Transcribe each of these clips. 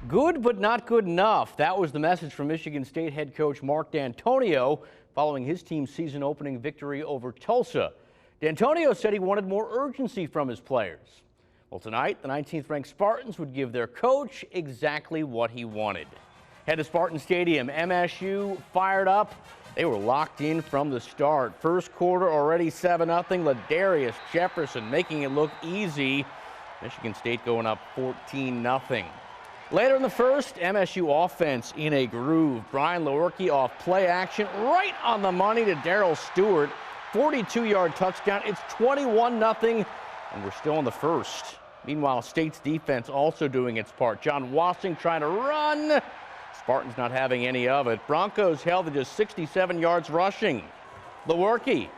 Good, but not good enough. That was the message from Michigan State head coach Mark D'Antonio following his team's season opening victory over Tulsa. D'Antonio said he wanted more urgency from his players. Well, tonight, the 19th ranked Spartans would give their coach exactly what he wanted. Head to Spartan Stadium, MSU fired up. They were locked in from the start. First quarter already 7-0. Ladarius Jefferson making it look easy. Michigan State going up 14-0. Later in the first, MSU offense in a groove. Brian Lewerke off play action right on the money to Darrell Stewart. 42-yard touchdown. It's 21-0, and we're still in the first. Meanwhile, State's defense also doing its part. John Wassing trying to run. Spartans not having any of it. Broncos held to just 67 yards rushing. Lewerke,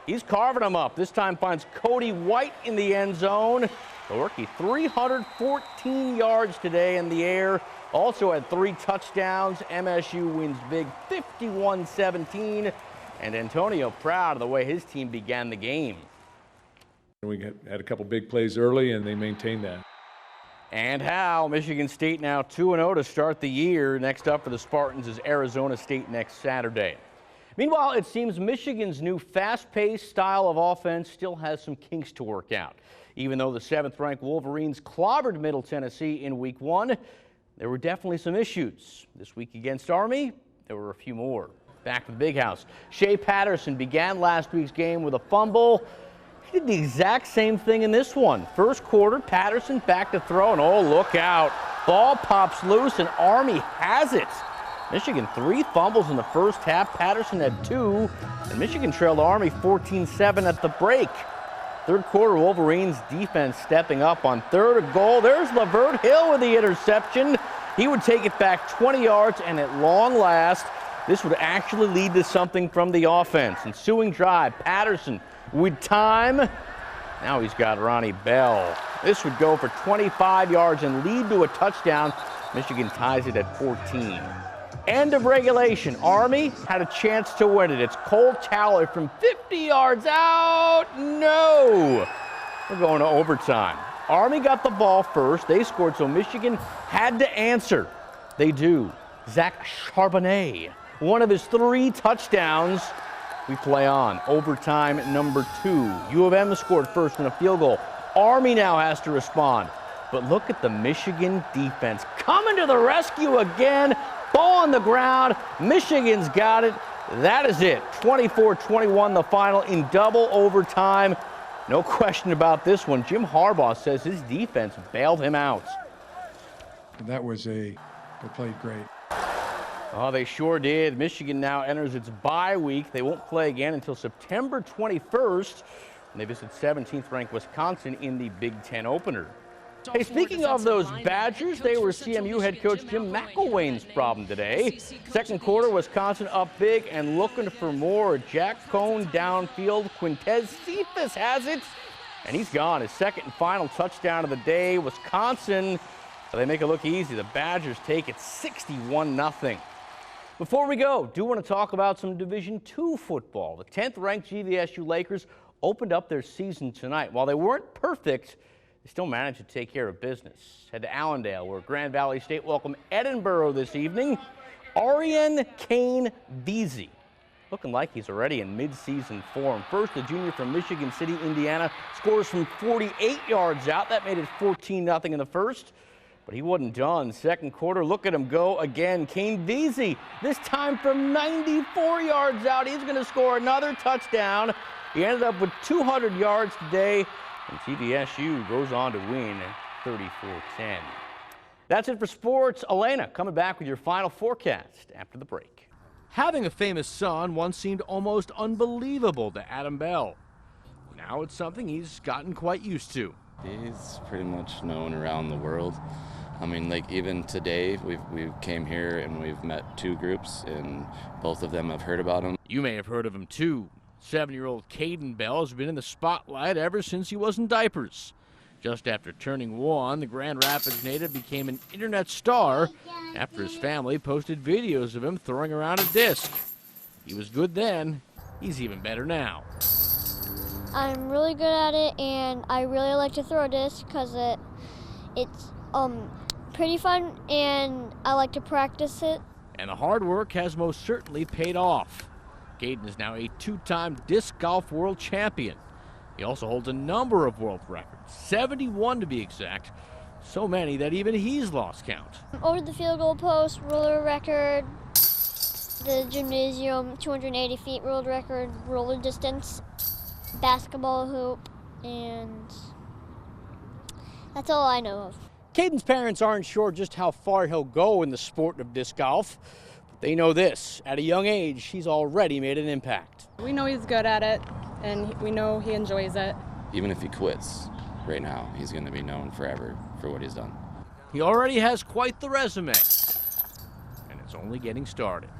he's carving them up. This time finds Cody White in the end zone. Lewerke, 314 yards today in the air. Also had 3 touchdowns. MSU wins big 51-17. And Antonio proud of the way his team began the game. We had a couple big plays early, and they maintained that. And how Michigan State now 2-0 to start the year. Next up for the Spartans is Arizona State next Saturday. Meanwhile, it seems Michigan's new fast-paced style of offense still has some kinks to work out. Even though the 7th-ranked Wolverines clobbered Middle Tennessee in Week 1, there were definitely some issues. This week against Army, there were a few more. Back to the Big House. Shea Patterson began last week's game with a fumble. He did the exact same thing in this one. First quarter, Patterson back to throw, and oh, look out. Ball pops loose, and Army has it. Michigan 3 fumbles in the first half. Patterson had 2, and Michigan trailed Army 14-7 at the break. Third quarter, Wolverines defense stepping up on third and goal. There's Lavert Hill with the interception. He would take it back 20 yards, and at long last, this would actually lead to something from the offense. Ensuing drive, Patterson with time. Now he's got Ronnie Bell. This would go for 25 yards and lead to a touchdown. Michigan ties it at 14. End of regulation. Army had a chance to win it. It's Cole Towler from 50 yards out. No! We're going to overtime. Army got the ball first. They scored, so Michigan had to answer. They do. Zach Charbonnet, one of his 3 touchdowns. We play on. Overtime number 2. U of M scored first in a field goal. Army now has to respond. But look at the Michigan defense coming to the rescue again. Ball on the ground. Michigan's got it. That is it. 24-21 the final in double overtime. No question about this one. Jim Harbaugh says his defense bailed him out. They played great. Oh, they sure did. Michigan now enters its bye week. They won't play again until September 21st, when they visit 17th-ranked Wisconsin in the Big Ten opener. Hey, speaking of those Badgers, they were CMU head coach Jim McElwain's problem today. Second quarter, Wisconsin up big and looking for more. Jack Cohn downfield. Quintez Cephas has it, and he's gone. His second and final touchdown of the day. Wisconsin, they make it look easy. The Badgers take it 61-0. Before we go, do want to talk about some Division II football. The 10th-ranked GVSU Lakers opened up their season tonight. While they weren't perfect, they still managed to take care of business. Head to Allendale, where Grand Valley State welcomed Edinboro this evening. Arian Kane Veazey, looking like he's already in mid-season form. First, the junior from Michigan City, Indiana, scores from 48 yards out. That made it 14-0 in the first. But he wasn't done. Second quarter, look at him go again. Kane Veazey, this time from 94 yards out. He's going to score another touchdown. He ended up with 200 yards today, and GVSU goes on to win 34-10. That's it for sports. Elena coming back with your final forecast after the break. Having a famous son once seemed almost unbelievable to Adam Bell. Now it's something he's gotten quite used to. He's pretty much known around the world. I mean, like even today, we came here and we've met 2 groups, and both of them have heard about him. You may have heard of him too. 7-year-old Caden Bell has been in the spotlight ever since he was in diapers. Just after turning 1, the Grand Rapids native became an internet star after his family posted videos of him throwing around a disc. He was good then. He's even better now. I'm really good at it, and I really like to throw a disc because it's pretty fun, and I like to practice it. And the hard work has most certainly paid off. Caden is now a two-time disc golf world champion. He also holds a number of world records, 71 to be exact, so many that even he's lost count. Over the field goal post, roller record, the gymnasium 280 feet world record, roller distance, basketball hoop, and that's all I know of. Caden's parents aren't sure just how far he'll go in the sport of disc golf, but they know this. At a young age, he's already made an impact. We know he's good at it, and we know he enjoys it. Even if he quits right now, he's going to be known forever for what he's done. He already has quite the resume, and it's only getting started.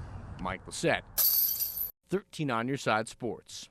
Mike Lissette, 13 On Your Side Sports.